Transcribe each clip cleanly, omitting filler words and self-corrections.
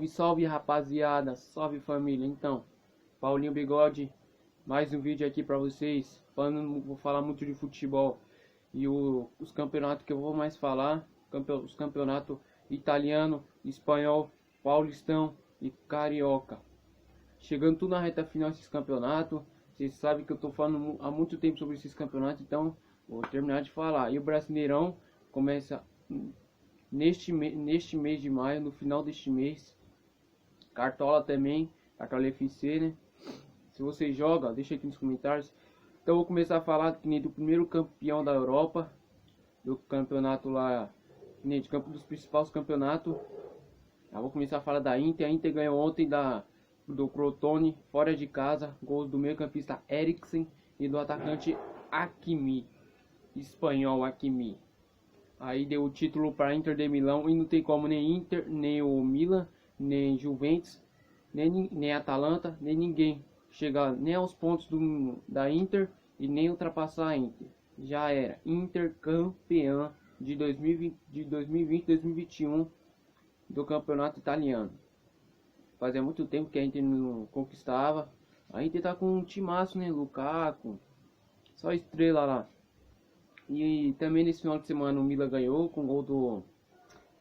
Salve, salve rapaziada, salve família. Então, Paulinho Bigode, mais um vídeo aqui pra vocês. Vou falar muito de futebol e os campeonatos que eu vou mais falar, os campeonatos italiano, espanhol, paulistão e carioca. Chegando tudo na reta final desses campeonatos. Vocês sabem que eu tô falando há muito tempo sobre esses campeonatos, então vou terminar de falar. E o Brasileirão começa neste mês de maio, no final deste mês. Cartola também, Cartola FC, né? Se você joga, deixa aqui nos comentários. Então eu vou começar a falar que nem do primeiro campeão da Europa, do campeonato lá, que nem de campo dos principais campeonatos. Eu vou começar a falar da Inter. A Inter ganhou ontem do Crotone, fora de casa, gols do meio campista Eriksen e do atacante Hakimi, espanhol Hakimi. Aí deu o título para Inter de Milão e não tem como nem Inter, nem o Milan, nem Juventus, nem Atalanta, nem ninguém chegar nem aos pontos da Inter e nem ultrapassar a Inter. Já era Inter campeã de 2020-2021 do campeonato italiano. Fazia muito tempo que a Inter não conquistava. A Inter tá com um timaço, né? Lukaku, só estrela lá. E também nesse final de semana o Milan ganhou com o gol do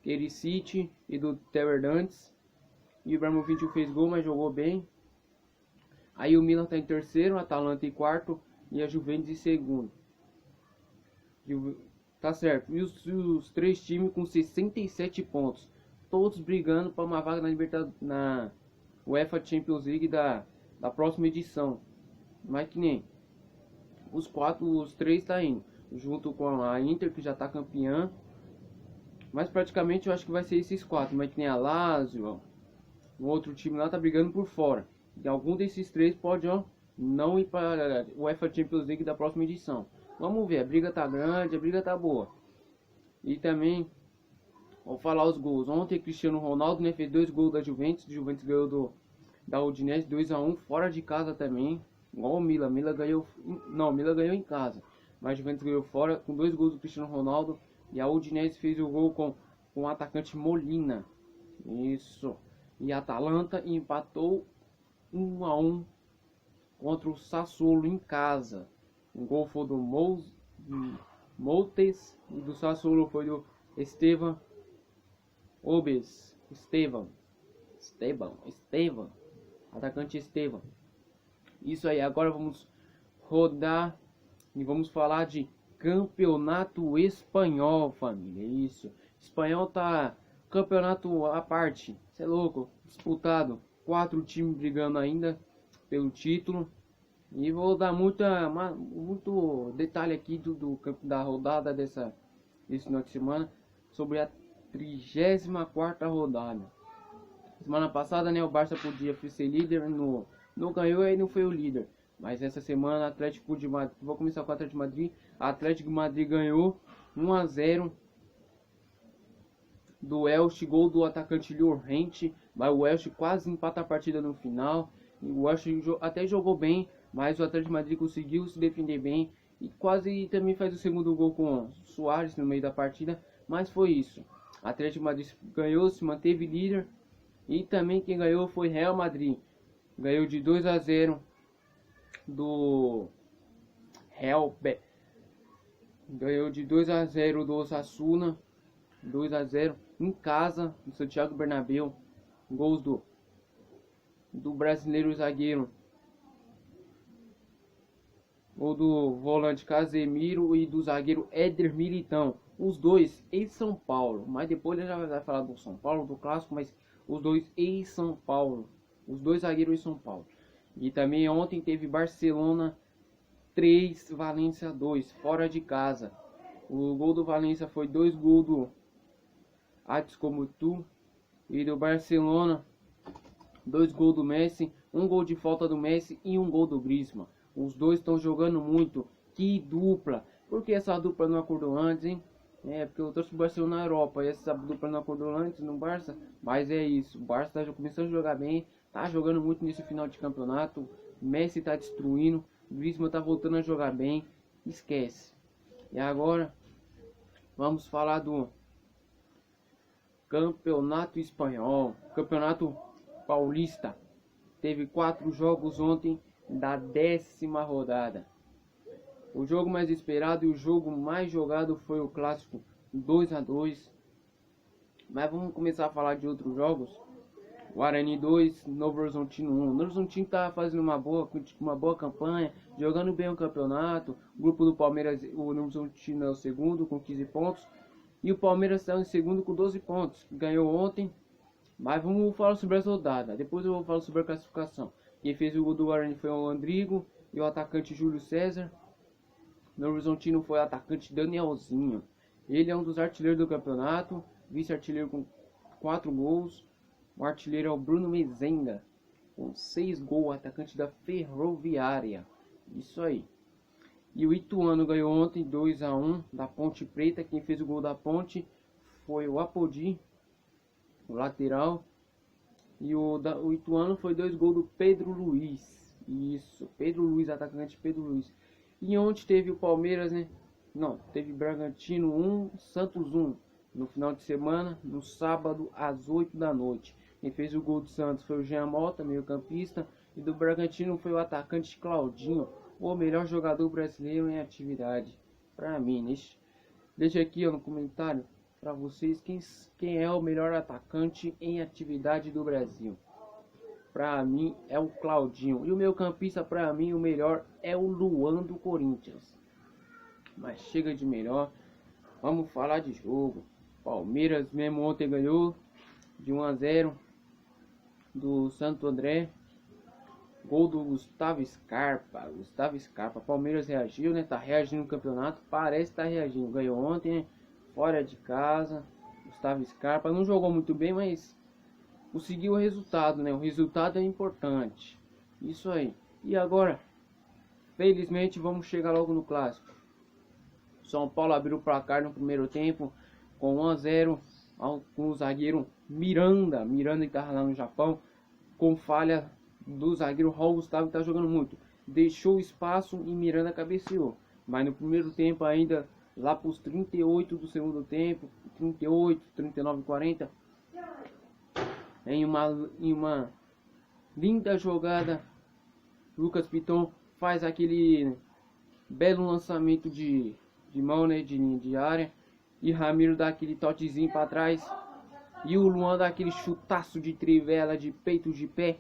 Perisic e do Theo Hernandez. E o Ibrahimovic fez gol, mas jogou bem. Aí o Milan tá em terceiro, a Atalanta em quarto e a Juventus em segundo. Tá certo. E os três times com 67 pontos. Todos brigando para uma vaga na UEFA Champions League da próxima edição. Mas que nem os três tá indo junto com a Inter, que já tá campeã. Mas praticamente eu acho que vai ser esses quatro. Mas que nem a Lazio, ó, o outro time lá tá brigando por fora. E algum desses três pode, ó, não ir para o UEFA Champions League da próxima edição. Vamos ver, a briga tá grande, a briga tá boa. E também vou falar os gols. Ontem Cristiano Ronaldo, né, fez 2 gols da Juventus. A Juventus ganhou da Udinese 2-1 fora de casa também. Igual o Milan. Milan ganhou em casa. Mas a Juventus ganhou fora com 2 gols do Cristiano Ronaldo. E a Udinese fez o gol com o atacante Molina. Isso. E a Atalanta empatou 1-1 contra o Sassuolo em casa. O gol foi do Moutes e do Sassuolo foi do Esteban, atacante Esteban. Isso aí, agora vamos rodar e vamos falar de campeonato espanhol, família. Isso, espanhol tá campeonato à parte, cê é louco, disputado, 4 times brigando ainda pelo título. E vou dar muito detalhe aqui da rodada desse final de semana sobre a 34ª rodada. Semana passada, né, o Barça podia ser líder, não ganhou e não foi o líder. Mas essa semana Atlético de Madrid, vou começar com o Atlético de Madrid. Atlético de Madrid ganhou 1-0 do Elche, gol do atacante Llorente. Mas o Elche quase empata a partida no final. E o Elche até jogou bem, mas o Atlético de Madrid conseguiu se defender bem e quase também faz o segundo gol com o Suárez no meio da partida. Mas foi isso. O Atlético de Madrid ganhou, se manteve líder. E também quem ganhou foi Real Madrid. Ganhou de 2-0 do ganhou de 2-0 do Osasuna. 2-0 em casa, no Santiago Bernabéu. Gols do brasileiro zagueiro, ou do volante Casemiro e do zagueiro Éder Militão. Os dois em São Paulo. Mas depois ele já vai falar do São Paulo, do clássico, mas os dois em São Paulo. Os dois zagueiros em São Paulo. E também ontem teve Barcelona 3, Valência 2, fora de casa. O gol do Valência foi 2 gols do Atletico e do Barcelona 2 gols do Messi, 1 gol de falta do Messi e 1 gol do Griezmann. Os dois estão jogando muito. Que dupla! Por que essa dupla não acordou antes, hein? É, porque eu torço pro Barcelona na Europa e essa dupla não acordou antes no Barça. Mas é isso, o Barça tá começando a jogar bem, tá jogando muito nesse final de campeonato. Messi tá destruindo, o Griezmann tá voltando a jogar bem. Esquece. E agora vamos falar do Campeonato Espanhol, Campeonato Paulista. Teve 4 jogos ontem da 10ª rodada. O jogo mais esperado e o jogo mais jogado foi o clássico 2-2. Mas vamos começar a falar de outros jogos. Guarani 2, Novo Horizontino 1. O Novo Horizontino tá fazendo uma boa campanha, jogando bem o campeonato. O grupo do Palmeiras, o Novo Horizontino é o segundo com 15 pontos. E o Palmeiras está em segundo com 12 pontos. Ganhou ontem. Mas vamos falar sobre as rodadas. Depois eu vou falar sobre a classificação. Quem fez o gol do Guarani foi o Andrigo e o atacante Júlio César. No Horizontino foi o atacante Danielzinho. Ele é um dos artilheiros do campeonato. Vice-artilheiro com 4 gols. O artilheiro é o Bruno Mezenga, com 6 gols, atacante da Ferroviária. Isso aí. E o Ituano ganhou ontem 2-1 da Ponte Preta. Quem fez o gol da Ponte foi o Apodi, o lateral. E o Ituano foi 2 gols do Pedro Luiz. Isso, Pedro Luiz, atacante Pedro Luiz. E ontem teve o Palmeiras, né? Não, teve Bragantino 1, Santos 1. No final de semana, no sábado, às 8 da noite. Quem fez o gol do Santos foi o Jean Mota, meio campista. E do Bragantino foi o atacante Claudinho, o melhor jogador brasileiro em atividade. Pra mim, deixa aqui no comentário pra vocês quem é o melhor atacante em atividade do Brasil. Pra mim é o Claudinho. E o meio campista, pra mim, o melhor é o Luan do Corinthians. Mas chega de melhor. Vamos falar de jogo. Palmeiras mesmo ontem ganhou de 1-0 do Santo André. Gol do Gustavo Scarpa. Palmeiras reagiu, né? Tá reagindo no campeonato. Parece que tá reagindo. Ganhou ontem, né? Fora de casa. Gustavo Scarpa não jogou muito bem, mas conseguiu o resultado, né? O resultado é importante. Isso aí. E agora, felizmente, vamos chegar logo no clássico. São Paulo abriu o placar no primeiro tempo com 1-0 com o zagueiro Miranda que estava lá no Japão, com falha do zagueiro Raul Gustavo, que está jogando muito. Deixou espaço e Miranda cabeceou. Mas no primeiro tempo ainda, lá para os 38 do segundo tempo, 38, 39, 40, em uma linda jogada, Lucas Piton faz aquele belo lançamento de mão, né, de área, e Ramiro dá aquele totezinho para trás, e o Luan dá aquele chutaço de trivela, de peito de pé.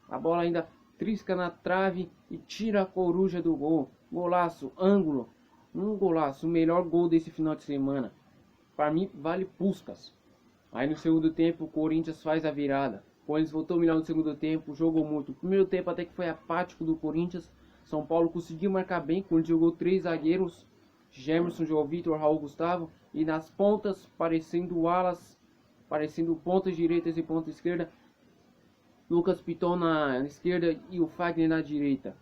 A bola ainda trisca na trave e tira a coruja do gol. Golaço, ângulo, um golaço, o melhor gol desse final de semana. Para mim vale Puskás. Aí no segundo tempo o Corinthians faz a virada. O Corinthians voltou melhor no segundo tempo, jogou muito. O primeiro tempo até que foi apático do Corinthians. São Paulo conseguiu marcar bem, quando jogou 3 zagueiros. Gemerson, João Vitor, Raul Gustavo. E nas pontas, parecendo alas, parecendo pontas direitas e ponta esquerda, Lucas Piton na esquerda e o Fagner na direita.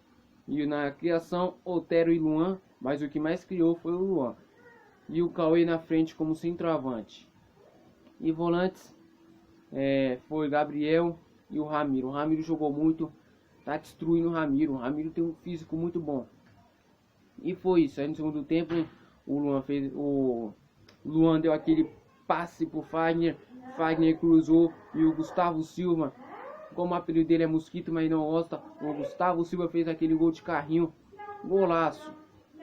E na criação, Otero e Luan, mas o que mais criou foi o Luan. E o Cauê na frente como centroavante. E volantes, foi Gabriel e o Ramiro. O Ramiro jogou muito, tá destruindo o Ramiro. O Ramiro tem um físico muito bom. E foi isso. Aí no segundo tempo, né, o Luan deu aquele passe pro Fagner. Fagner cruzou e o Gustavo Silva, como o apelido dele é Mosquito, mas não gosta, o Gustavo Silva fez aquele gol de carrinho. Golaço.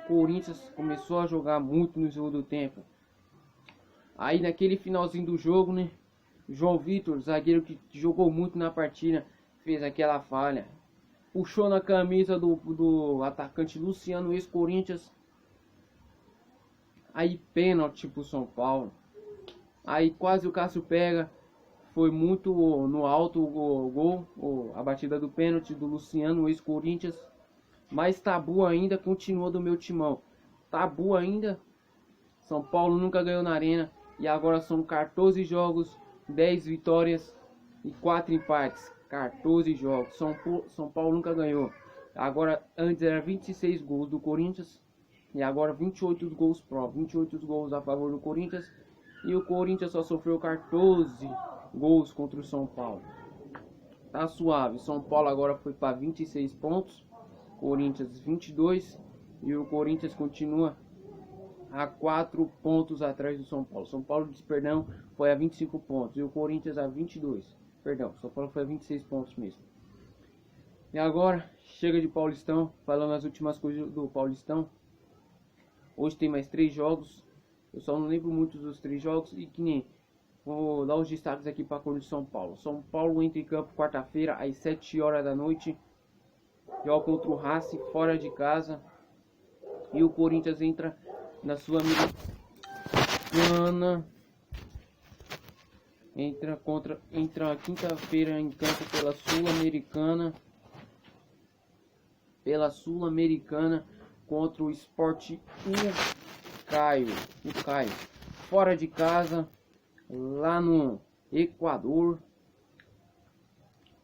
Corinthians começou a jogar muito no segundo tempo. Aí naquele finalzinho do jogo, né, João Vitor, zagueiro que jogou muito na partida, fez aquela falha. Puxou na camisa do atacante Luciano, ex-Corinthians. Aí pênalti pro São Paulo. Aí quase o Cássio pega. Foi muito no alto o gol, a batida do pênalti do Luciano, ex-Corinthians. Mas tabu ainda continua do meu timão. Tabu ainda. São Paulo nunca ganhou na Arena. E agora são 14 jogos, 10 vitórias e 4 empates. 14 jogos. São Paulo nunca ganhou. Agora, antes era 26 gols do Corinthians. E agora 28 gols pró. 28 gols a favor do Corinthians. E o Corinthians só sofreu 14 gols contra o São Paulo. Tá suave. São Paulo agora foi para 26 pontos. Corinthians 22. E o Corinthians continua a 4 pontos atrás do São Paulo. São Paulo, perdão, foi a 25 pontos e o Corinthians a 22. Perdão, São Paulo foi a 26 pontos mesmo. E agora, chega de Paulistão, falando as últimas coisas do Paulistão. Hoje tem mais 3 jogos. Eu só não lembro muito dos 3 jogos e que nem vou dar os destaques aqui para a cor de São Paulo. São Paulo entra em campo quarta-feira às 7 horas da noite. Joga contra o Racing fora de casa. E o Corinthians entra na Sul-Americana. Entra quinta-feira em campo pela Sul-Americana. Contra o Sport Caio. Fora de casa, lá no Equador.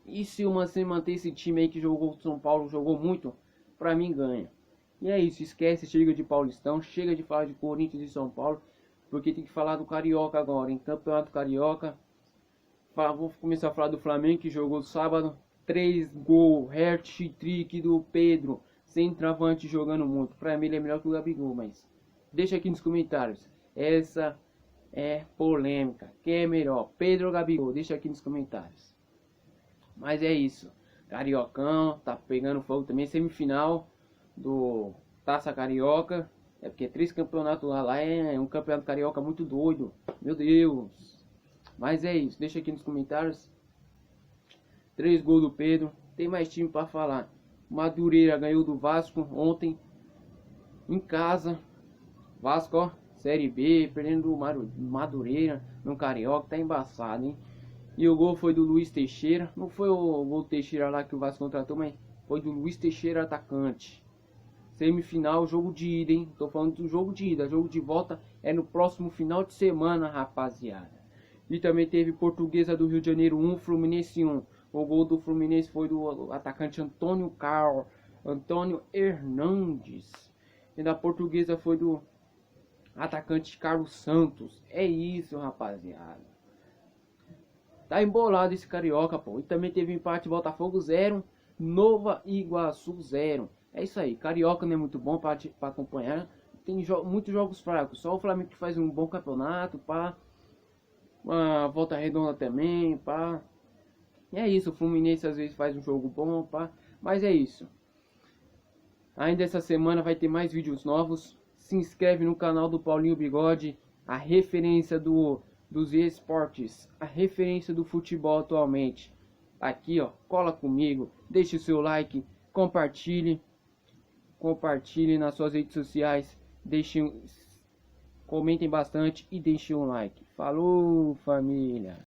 E se você manter esse time aí que jogou São Paulo, jogou muito, pra mim ganha. E é isso, esquece, chega de Paulistão, chega de falar de Corinthians e São Paulo, porque tem que falar do Carioca agora, em Campeonato Carioca. Vou começar a falar do Flamengo, que jogou sábado, 3 gols, hat-trick do Pedro, centroavante jogando muito. Pra mim ele é melhor que o Gabigol, mas deixa aqui nos comentários, essa é polêmica, quem é melhor, Pedro ou Gabigol? Deixa aqui nos comentários. Mas é isso, Cariocão, tá pegando fogo também, semifinal do Taça Carioca. É porque 3 campeonatos lá é um campeonato carioca muito doido, meu Deus. Mas é isso, deixa aqui nos comentários. 3 gols do Pedro, tem mais time para falar. Madureira ganhou do Vasco ontem em casa. Vasco, ó, Série B, perdendo do Madureira no Carioca, tá embaçado, hein? E o gol foi do Luiz Teixeira. Não foi o gol Teixeira lá que o Vasco contratou, mas foi do Luiz Teixeira, atacante. Semifinal, jogo de ida, hein? Tô falando do jogo de ida. Jogo de volta é no próximo final de semana, rapaziada. E também teve Portuguesa do Rio de Janeiro 1, Fluminense 1. O gol do Fluminense foi do atacante Antônio Hernandes. E da Portuguesa foi do atacante Carlos Santos. É isso, rapaziada. Tá embolado esse Carioca, pô. E também teve empate, Botafogo 0, Nova Iguaçu 0. É isso aí, Carioca não é muito bom para acompanhar. Tem muitos jogos fracos. Só o Flamengo que faz um bom campeonato, pá. Uma volta redonda também, pá. E é isso, o Fluminense às vezes faz um jogo bom, pá. Mas é isso. Ainda essa semana vai ter mais vídeos novos. Se inscreve no canal do Paulinho Bigode, a referência dos esportes, a referência do futebol atualmente. Aqui, ó, cola comigo, deixe o seu like, compartilhe nas suas redes sociais, comentem bastante e deixem um like. Falou, família!